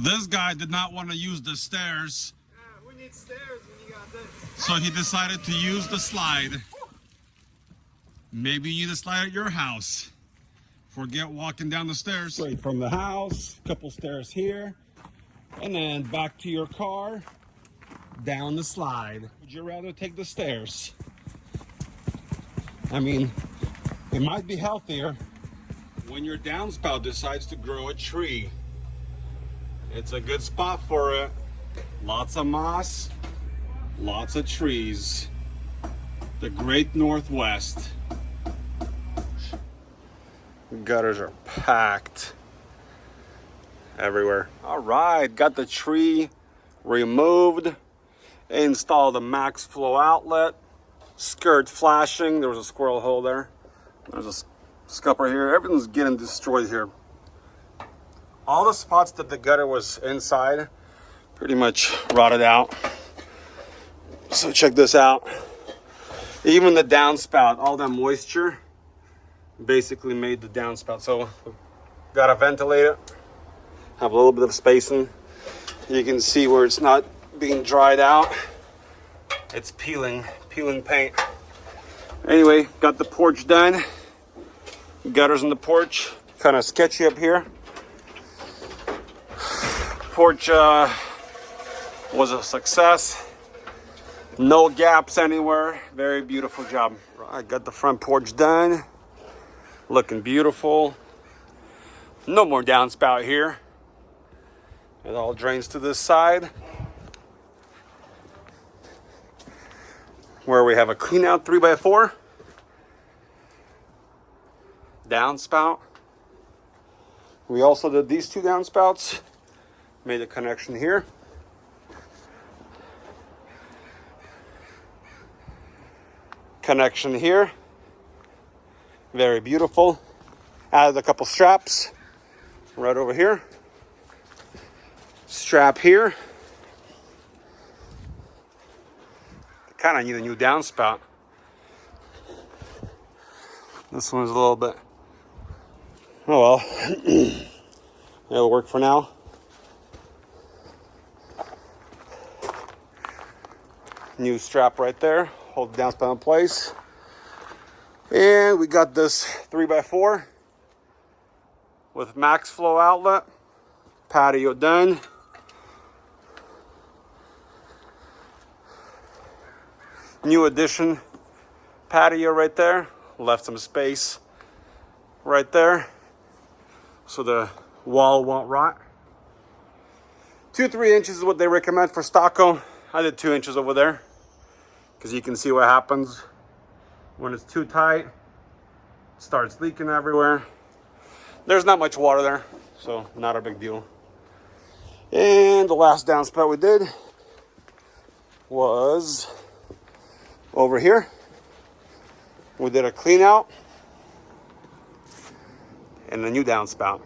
This guy did not want to use the stairs. We need stairs when you got this. So he decided to use the slide. Maybe you need a slide at your house. Forget walking down the stairs. Straight from the house, couple stairs here, and then back to your car, down the slide. Would you rather take the stairs? I mean, it might be healthier when your downspout decides to grow a tree. It's a good spot for it. Lots of moss, lots of trees. The Great Northwest. Gutters are packed everywhere. All right, got the tree removed. Installed a max flow outlet. Skirt flashing. There was a squirrel hole there. There's a scupper here. Everything's getting destroyed here. All the spots that the gutter was inside pretty much rotted out. So check this out. Even the downspout, all that moisture basically made the downspout. So gotta ventilate it. Have a little bit of spacing. You can see where it's not being dried out. It's peeling paint. Anyway, got the porch done. Gutters in the porch. Kind of sketchy up here. Porch was a success. No gaps anywhere. Very beautiful job. I got the front porch done. Looking beautiful. No more downspout here. It all drains to this side, where we have a clean out 3x4 downspout. We also did these two downspouts. Made a connection here. Connection here. Very beautiful. Added a couple straps right over here. Strap here. Kind of need a new downspout. This one's a little bit, oh well. It'll work for now. New strap right there. Hold the downspout in place. And we got this 3x4 with max flow outlet. Patio done. New addition patio right there. Left some space right there so the wall won't rot. 2-3 inches is what they recommend for stucco. I did 2 inches over there because you can see what happens when it's too tight. It starts leaking everywhere. There's not much water there, so not a big deal. And the last downspout we did was over here. We did a clean out and a new downspout.